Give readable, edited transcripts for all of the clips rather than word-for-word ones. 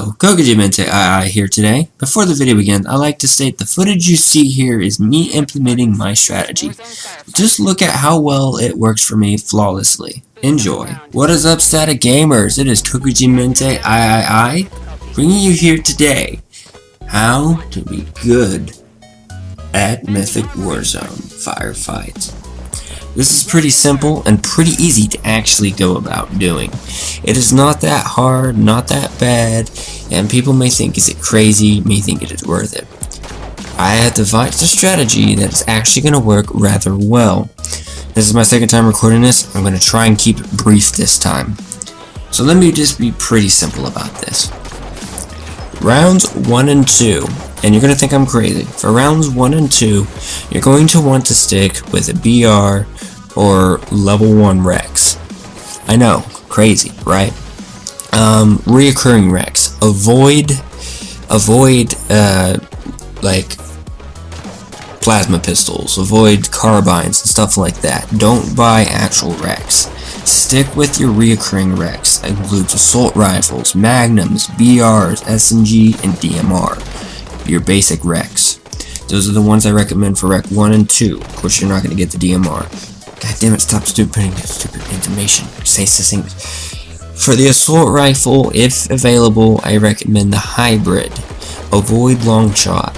Hello, Mythic FireFight here today. Before the video begins, I'd like to state the footage you see here is me implementing my strategy. Just look at how well it works for me flawlessly. Enjoy. What is up, static gamers? It is Mythic FireFight bringing you here today how to be good at Mythic Warzone firefights. This is pretty simple and pretty easy to actually go about doing. It is not that hard, not that bad, and people may think, is it crazy, may think it is worth it. I have devised a strategy that is actually going to work rather well. This is my second time recording this. I'm going to try and keep it brief this time. So let me just be pretty simple about this. Rounds 1 and 2, and you're going to think I'm crazy. For rounds 1 and 2, you're going to want to stick with a BR or level 1 Rex. I know, crazy, right? Reoccurring Rex. Avoid like plasma pistols, avoid carbines and stuff like that. Don't buy actual Rex. Stick with your reoccurring Rex. That includes assault rifles, magnums, BRs, SMG, and DMR. Your basic Rex. Those are the ones I recommend for Rec 1 and 2. Of course, you're not going to get the DMR. God damn it, stop putting stupid information. Say succinct. For the assault rifle, if available, I recommend the hybrid. Avoid long shot.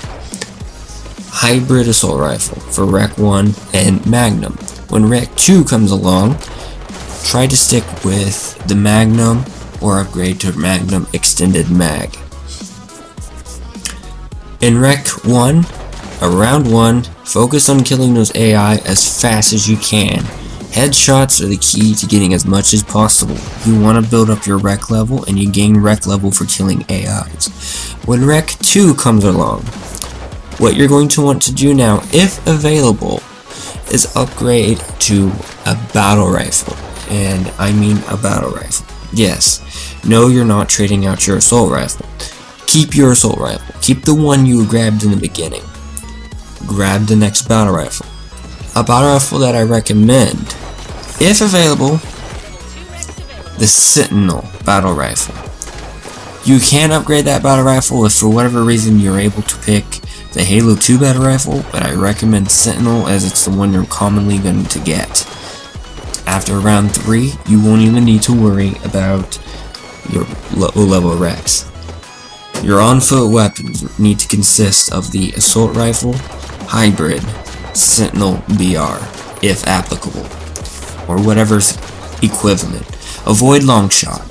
Hybrid assault rifle for Rec 1 and Magnum. When Rec 2 comes along, try to stick with the Magnum or upgrade to Magnum Extended Mag. In Rec 1, round 1, focus on killing those AI as fast as you can. Headshots are the key to getting as much as possible. You want to build up your Rec level, and you gain Rec level for killing AIs. When Rec 2 comes along, what you're going to want to do now, if available, is upgrade to a battle rifle. And I mean a battle rifle. Yes, no, you're not trading out your assault rifle. Keep your assault rifle. Keep the one you grabbed in the beginning. Grab the next battle rifle. A battle rifle that I recommend, if available, the Sentinel battle rifle. You can upgrade that battle rifle if for whatever reason you're able to pick the Halo 2 battle rifle, but I recommend Sentinel as it's the one you're commonly going to get. After round 3, you won't even need to worry about your low level Rex. Your on-foot weapons need to consist of the assault rifle, hybrid, Sentinel BR, if applicable, or whatever's equivalent. Avoid long shot.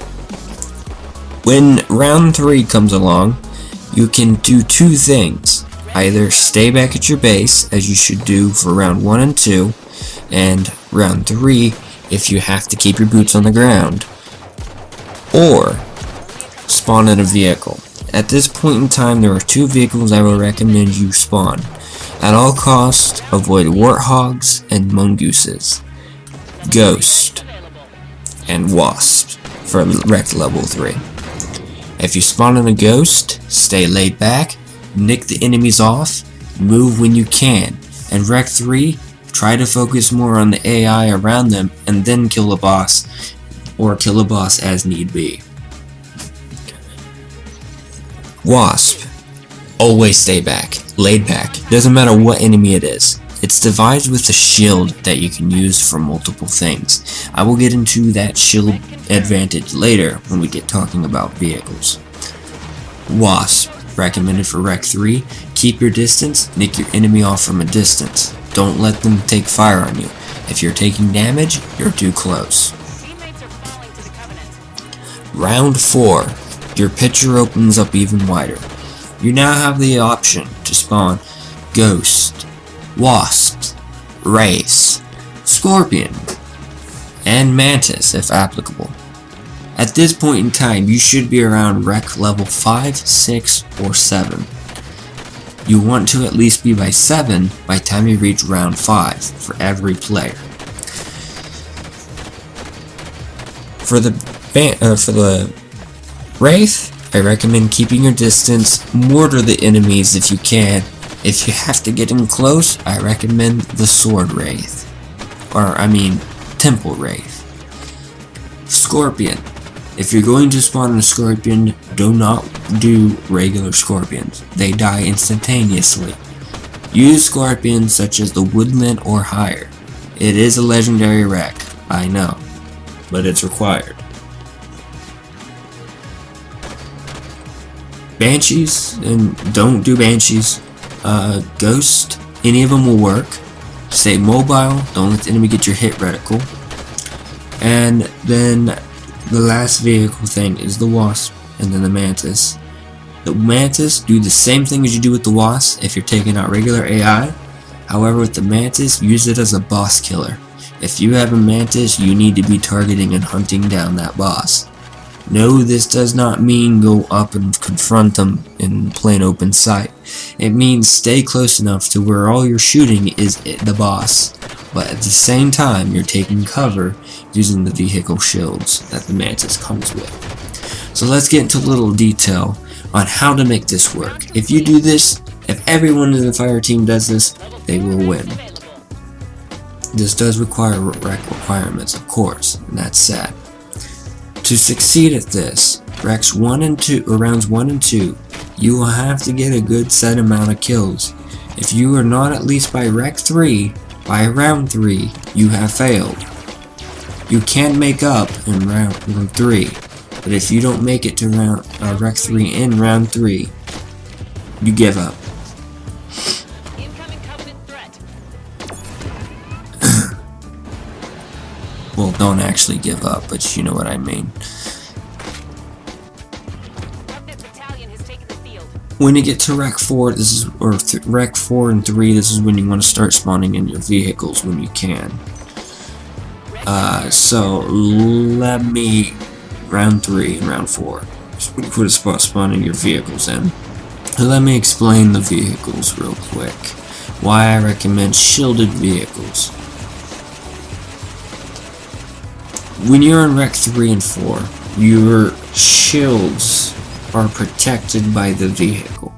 When round 3 comes along, you can do two things. Either stay back at your base, as you should do for round 1 and 2, and round 3 if you have to keep your boots on the ground, or spawn in a vehicle. At this point in time, there are 2 vehicles I will recommend you spawn. At all costs, avoid warthogs and mongooses, ghost, and wasp for Rec level 3. If you spawn in a ghost, stay laid back, nick the enemies off, move when you can, and Rec 3, try to focus more on the AI around them and then kill a boss, or kill a boss as need be. Wasp, always stay back, laid back, doesn't matter what enemy it is. It's devised with a shield that you can use for multiple things. I will get into that shield advantage later when we get talking about vehicles. Wasp, recommended for Rec 3, keep your distance, nick your enemy off from a distance. Don't let them take fire on you. If you're taking damage, you're too close. Round 4. Your picture opens up even wider. You now have the option to spawn Ghost, Wasps, Wraiths, Scorpion, and Mantis if applicable. At this point in time, you should be around Rec level 5, 6, or 7. You want to at least be by 7 by the time you reach round 5 for every player. For the Wraith, I recommend keeping your distance, mortar the enemies if you can. If you have to get in close, I recommend the Sword Wraith. Temple Wraith. Scorpion, If you're going to spawn a scorpion, do not do regular scorpions. They die instantaneously. Use scorpions such as the woodland or higher. It is a legendary wreck, I know, but it's required. Banshees, and don't do banshees. Ghost, any of them will work. Stay mobile, don't let the enemy get your hit reticle. And then the last vehicle thing is the wasp, and then the mantis. The mantis, do the same thing as you do with the wasp if you're taking out regular AI. However, with the mantis, use it as a boss killer. If you have a mantis, you need to be targeting and hunting down that boss. No, this does not mean go up and confront them in plain open sight. It means stay close enough to where all you're shooting is the boss, but at the same time you're taking cover using the vehicle shields that the mantis comes with. So let's get into a little detail on how to make this work. If you do this, if everyone in the fire team does this, they will win. This does require requirements, of course, and that's sad. To succeed at this, rounds 1 and 2, you will have to get a good set amount of kills. If you are not at least by rec 3, by round 3, you have failed. You can make up in round 3, but if you don't make it to rec 3 in round 3, you give up. Well, don't actually give up, but you know what I mean. When you get to rec 4, rec 4 and 3, this is when you want to start spawning in your vehicles when you can. So let me round 3 and round 4. When you put a spot spawning your vehicles in. Let me explain the vehicles real quick. Why I recommend shielded vehicles. When you're in rec 3 and 4, your shields are protected by the vehicle.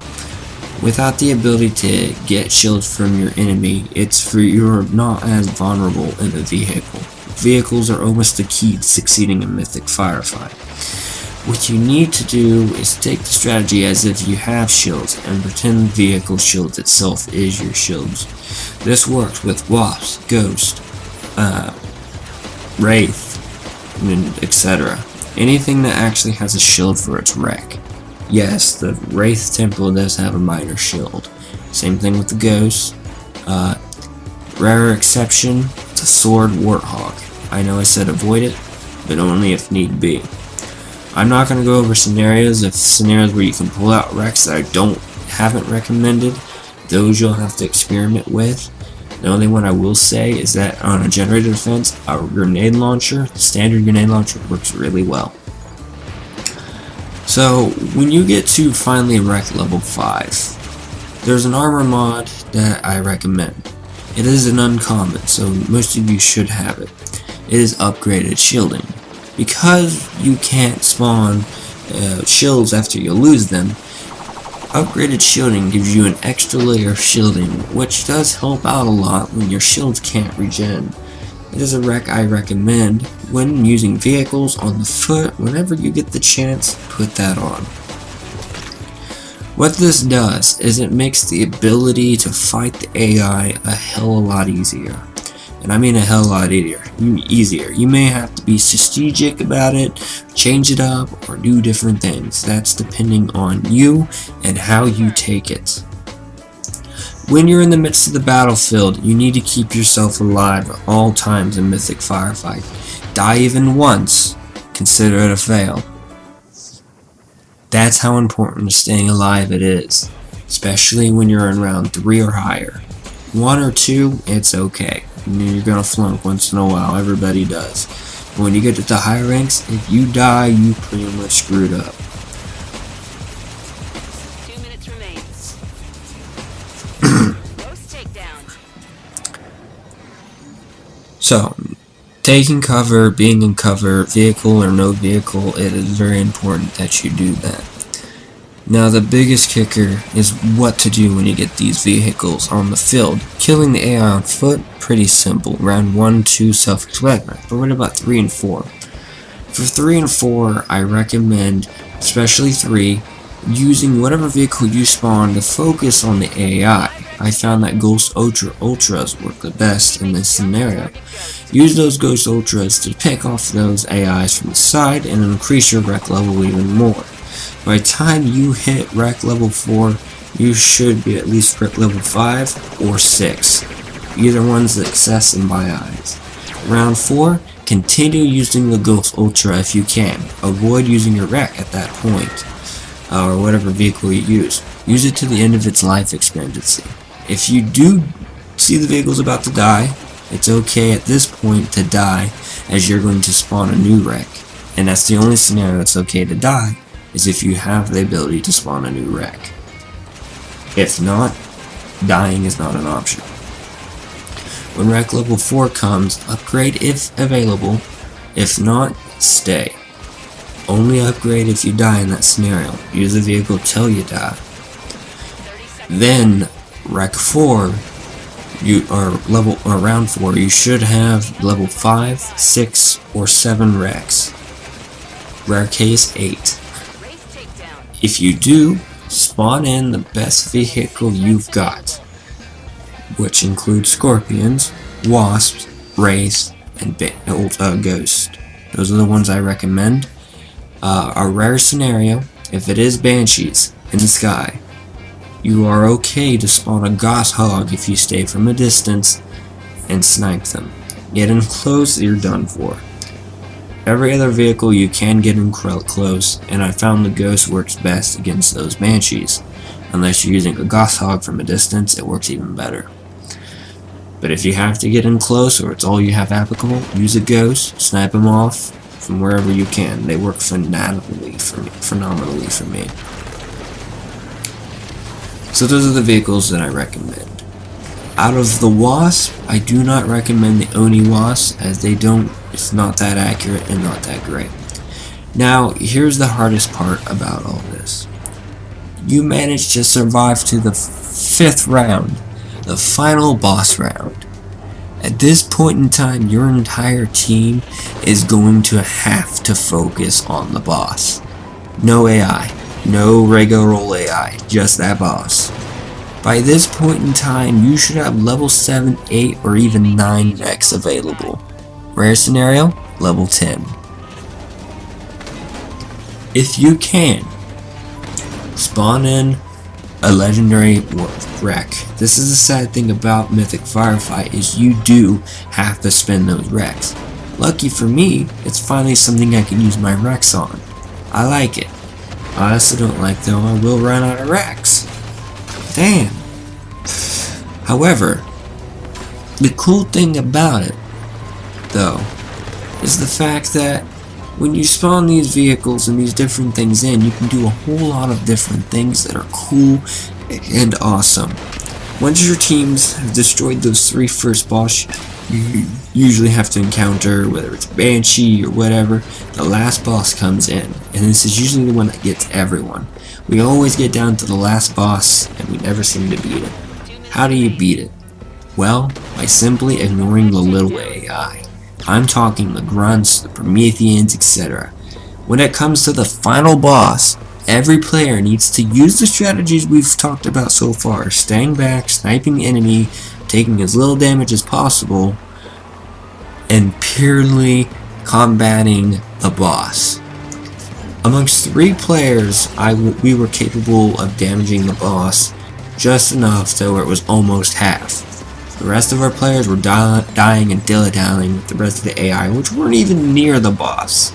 Without the ability to get shields from your enemy, you're not as vulnerable in the vehicle. Vehicles are almost the key to succeeding in Mythic FireFight. What you need to do is take the strategy as if you have shields and pretend the vehicle shield itself is your shields. This works with wasps, ghost, wraith, etc. Anything that actually has a shield for its wreck. Yes, the Wraith Temple does have a minor shield. Same thing with the Ghost. Rare exception, it's a Sword Warthog. I know I said avoid it, but only if need be. I'm not going to go over scenarios where you can pull out wrecks that I haven't recommended. Those you'll have to experiment with. The only one I will say is that on a generated defense, our grenade launcher, the standard grenade launcher, works really well. So when you get to finally rec level 5, there's an armor mod that I recommend. It is an uncommon, so most of you should have it. It is upgraded shielding. Because you can't spawn shields after you lose them, upgraded shielding gives you an extra layer of shielding, which does help out a lot when your shields can't regen. It is a rec I recommend when using vehicles on the foot. Whenever you get the chance, put that on. What this does is it makes the ability to fight the AI a hell of a lot easier. And I mean a hell of a lot easier. You may have to be strategic about it, change it up, or do different things. That's depending on you and how you take it. When you're in the midst of the battlefield, you need to keep yourself alive at all times in Mythic FireFight. Die even once, consider it a fail. That's how important staying alive it is, especially when you're in round 3 or higher. 1 or 2, it's okay. You're gonna flunk once in a while, everybody does. But when you get to the higher ranks, if you die, you pretty much screwed up. 2 minutes remain. Ghost takedown. So, taking cover, being in cover, vehicle or no vehicle, it is very important that you do that. Now the biggest kicker is what to do when you get these vehicles on the field. Killing the AI on foot, pretty simple. Round 1, 2, self-explanatory. But what about 3 and 4? For 3 and 4, I recommend, especially 3, using whatever vehicle you spawn to focus on the AI. I found that Ghost Ultras work the best in this scenario. Use those Ghost Ultras to pick off those AIs from the side and increase your rec level even more. By the time you hit rec level 4, you should be at least rec level 5 or 6. Either one's success in my eyes. Round 4, continue using the Ghost Ultra if you can. Avoid using your rec at that point, or whatever vehicle you use. Use it to the end of its life expectancy. If you do see the vehicle's about to die, it's okay at this point to die, as you're going to spawn a new wreck. And that's the only scenario it's okay to die, is if you have the ability to spawn a new wreck. If not, dying is not an option. When wreck level 4 comes, upgrade if available. If not, stay. Only upgrade if you die in that scenario. Use the vehicle till you die. Then, wreck 4, round 4, you should have level 5, 6, or 7 wrecks. Rare case 8. If you do, spawn in the best vehicle you've got, which includes scorpions, wasps, wraiths, and ghost. Those are the ones I recommend. A rare scenario, if it is banshees in the sky, you are okay to spawn a goshawk if you stay from a distance and snipe them. Get in close, you're done for. Every other vehicle you can get in close, and I found the ghost works best against those banshees. Unless you're using a goshawk from a distance, it works even better. But if you have to get in close, or it's all you have applicable, use a ghost, snipe them off from wherever you can. They work phenomenally for me. So those are the vehicles that I recommend. Out of the wasp, I do not recommend the Oni wasp, as it's not that accurate and not that great. Now, here's the hardest part about all this. You managed to survive to the 5th round, the final boss round. At this point in time, your entire team is going to have to focus on the boss. No AI, no regular roll AI, just that boss. By this point in time, you should have level 7, 8, or even 9 wrecks available. Rare scenario, level 10. If you can, spawn in a legendary wreck. This is the sad thing about Mythic Firefight, is you do have to spend those wrecks. Lucky for me, it's finally something I can use my wrecks on. I like it. I also don't like though I will run out of wrecks. Damn. However, the cool thing about it, though, is the fact that when you spawn these vehicles and these different things in, you can do a whole lot of different things that are cool and awesome. Once your teams have destroyed those 3 first boss you usually have to encounter, whether it's Banshee or whatever, the last boss comes in, and this is usually the one that gets everyone. We always get down to the last boss, and we never seem to beat it. How do you beat it? Well, by simply ignoring the little AI. I'm talking the grunts, the Prometheans, etc. When it comes to the final boss, every player needs to use the strategies we've talked about so far, staying back, sniping the enemy, taking as little damage as possible, and purely combating the boss. Amongst 3 players, we were capable of damaging the boss just enough so where it was almost half. The rest of our players were dying and dilly-dallying with the rest of the AI, which weren't even near the boss.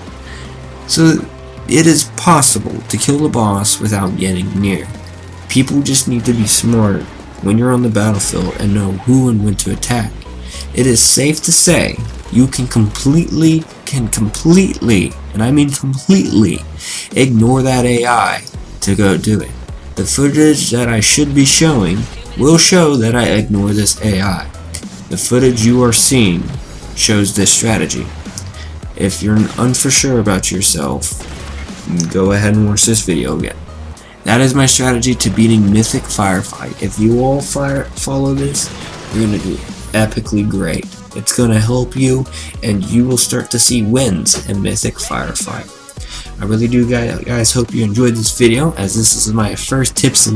So it is possible to kill the boss without getting near. People just need to be smart when you're on the battlefield and know who and when to attack. It is safe to say you can completely, and I mean completely, ignore that AI to go do it. The footage that I should be showing will show that I ignore this AI. The footage you are seeing shows this strategy. If you're unsure about yourself, go ahead and watch this video again. That is my strategy to beating Mythic Firefight. If you all follow this, you're going to do epically great. It's going to help you, and you will start to see wins in Mythic Firefight. I really do, guys, hope you enjoyed this video, as this is my first tips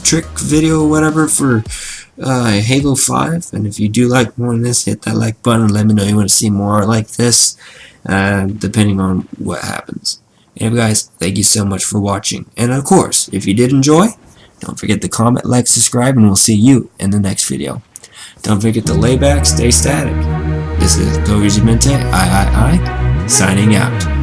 trick video or whatever for Halo 5. And if you do like more of this, hit that like button, let me know you want to see more like this, depending on what happens. Anyway, guys, thank you so much for watching, and of course, if you did enjoy, don't forget to comment, like, subscribe, and we'll see you in the next video. Don't forget to lay back, stay static. This is Go Easy Mente, I, signing out.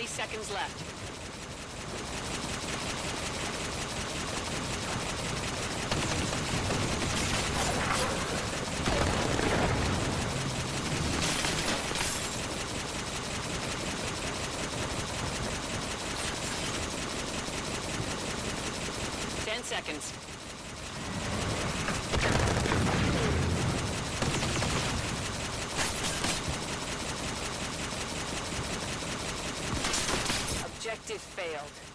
Seconds left. Seconds. Objective failed.